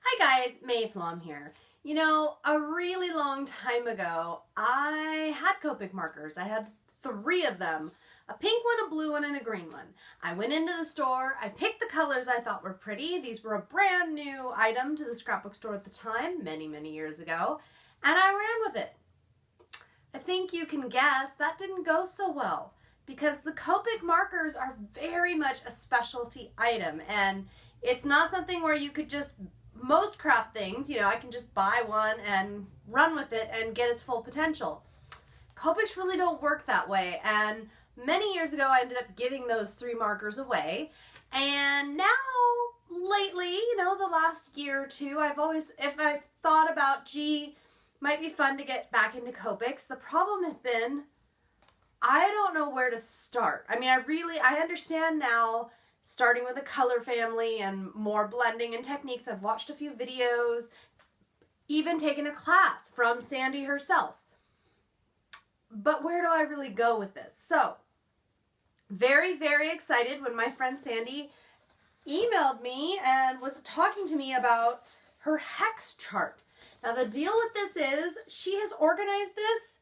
Hi guys, Mayflom here. You know, a really long time ago, I had Copic markers. I had 3 of them. A pink one, a blue one, and a green one. I went into the store, I picked the colors I thought were pretty. These were a brand new item to the scrapbook store at the time, many, many years ago, and I ran with it. I think you can guess that didn't go so well because the Copic markers are very much a specialty item, and it's not something where you could just, most craft things, you know, I can just buy one and run with it and get its full potential. Copics really don't work that way, and many years ago I ended up giving those 3 markers away, and now lately, you know, the last year or two, if I've thought about, gee, might be fun to get back into Copics, the problem has been I don't know where to start. I mean, I understand now, starting with a color family and more blending and techniques. I've watched a few videos, even taken a class from Sandy herself. But where do I really go with this? So, very, very excited when my friend Sandy emailed me and was talking to me about her Hex Chart. Now, the deal with this is she has organized this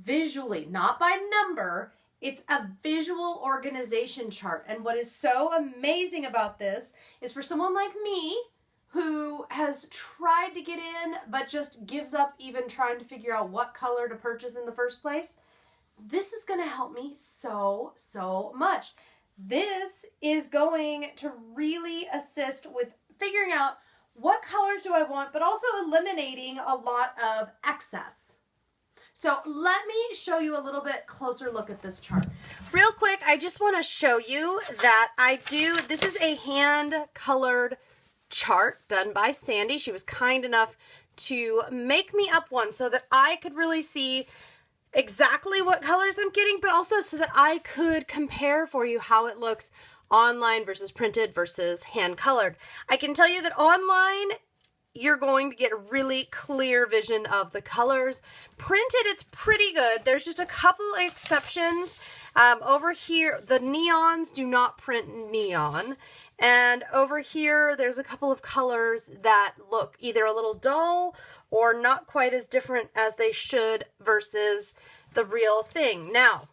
visually, not by number. It's a visual organization chart. And what is so amazing about this is for someone like me who has tried to get in but just gives up even trying to figure out what color to purchase in the first place, this is going to help me so much. This is going to really assist with figuring out what colors do I want, but also eliminating a lot of excess. So let me show you a little bit closer look at this chart. Real quick, I just want to show you that this is a hand-colored chart done by Sandy. She was kind enough to make me up one so that I could really see exactly what colors I'm getting, but also so that I could compare for you how it looks online versus printed versus hand-colored. I can tell you that online, you're going to get a really clear vision of the colors. Printed, it's pretty good. There's just a couple exceptions. Over here, the neons do not print neon. And over here, there's a couple of colors that look either a little dull or not quite as different as they should versus the real thing. Now,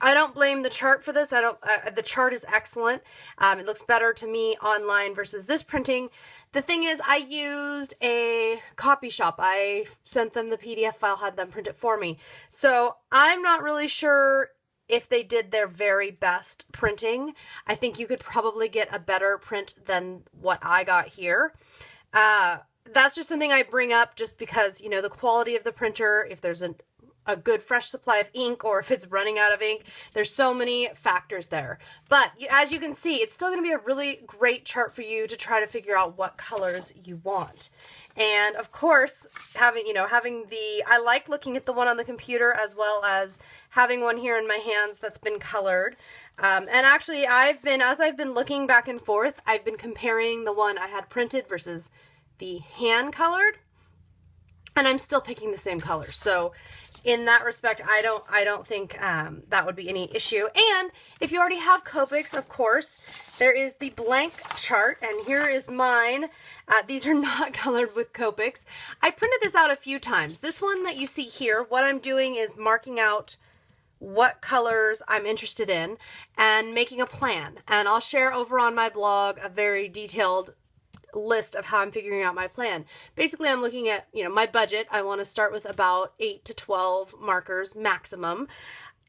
I don't blame the chart for this. The chart is excellent. It looks better to me online versus this printing. The thing is, I used a copy shop. I sent them the PDF file, had them print it for me. So I'm not really sure if they did their very best printing. I think you could probably get a better print than what I got here. That's just something I bring up just because, you know, the quality of the printer, if there's a good fresh supply of ink or if it's running out of ink. There's so many factors there. But as you can see, it's still going to be a really great chart for you to try to figure out what colors you want. And of course, I like looking at the one on the computer as well as having one here in my hands that's been colored. And actually, as I've been looking back and forth, I've been comparing the one I had printed versus the hand colored, and I'm still picking the same colors. So in that respect, I don't think that would be any issue. And if you already have Copics, of course, there is the blank chart, and here is mine. These are not colored with Copics. I printed this out a few times. This one that you see here, what I'm doing is marking out what colors I'm interested in and making a plan. And I'll share over on my blog a very detailed list of how I'm figuring out my plan. Basically, I'm looking at, my budget. I want to start with about 8 to 12 markers maximum.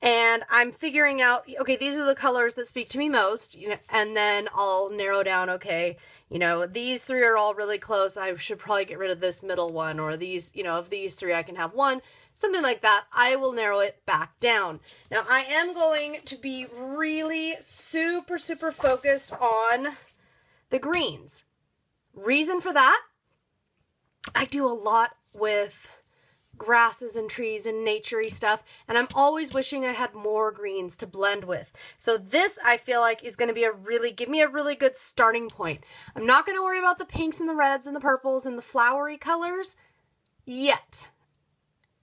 And I'm figuring out, okay, these are the colors that speak to me most, and then I'll narrow down, okay, these 3 are all really close. I should probably get rid of this middle one, or these, of these 3, I can have one, something like that. I will narrow it back down. Now, I am going to be really super focused on the greens. Reason for that, I do a lot with grasses and trees and naturey stuff, and I'm always wishing I had more greens to blend with. So this, I feel like, is going to give me a really good starting point. I'm not going to worry about the pinks and the reds and the purples and the flowery colors yet.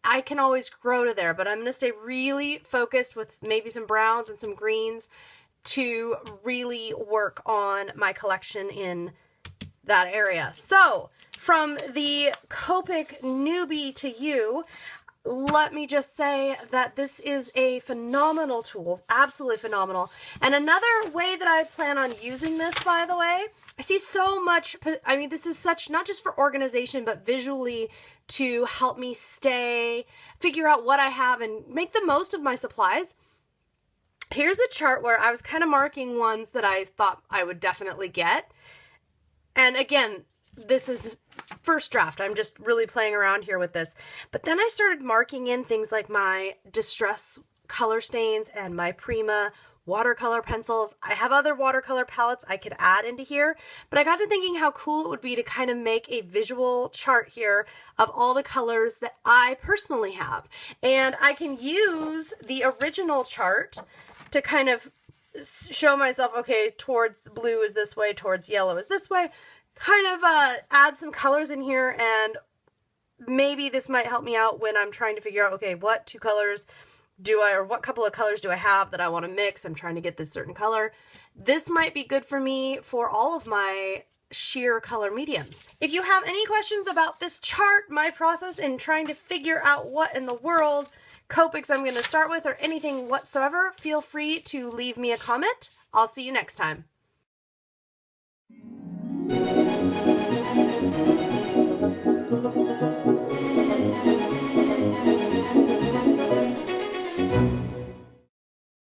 I can always grow to there, but I'm going to stay really focused with maybe some browns and some greens to really work on my collection in that area. So from the Copic newbie to you, let me just say that this is a phenomenal tool, absolutely phenomenal. And another way that I plan on using this, by the way, I see so much, I mean, this is such, not just for organization, but visually to help me figure out what I have and make the most of my supplies. Here's a chart where I was kind of marking ones that I thought I would definitely get. And again, this is first draft. I'm just really playing around here with this. But then I started marking in things like my Distress color stains and my Prima watercolor pencils. I have other watercolor palettes I could add into here, but I got to thinking how cool it would be to kind of make a visual chart here of all the colors that I personally have. And I can use the original chart to kind of show myself, okay, towards blue is this way, towards yellow is this way, kind of add some colors in here, and maybe this might help me out when I'm trying to figure out, okay, what two colors do I, or what couple of colors do I have that I want to mix? I'm trying to get this certain color. This might be good for me for all of my sheer color mediums. If you have any questions about this chart, my process in trying to figure out what in the world Copics I'm going to start with, or anything whatsoever, feel free to leave me a comment. I'll see you next time.